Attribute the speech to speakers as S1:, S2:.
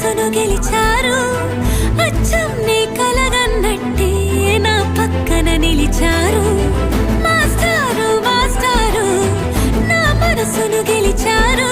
S1: మనసును గెలిచారు అచ్చం నీ కలగన్నట్టే నా పక్కన నిలిచారు మాస్టారు మాస్టారు నా మనసును గెలిచారు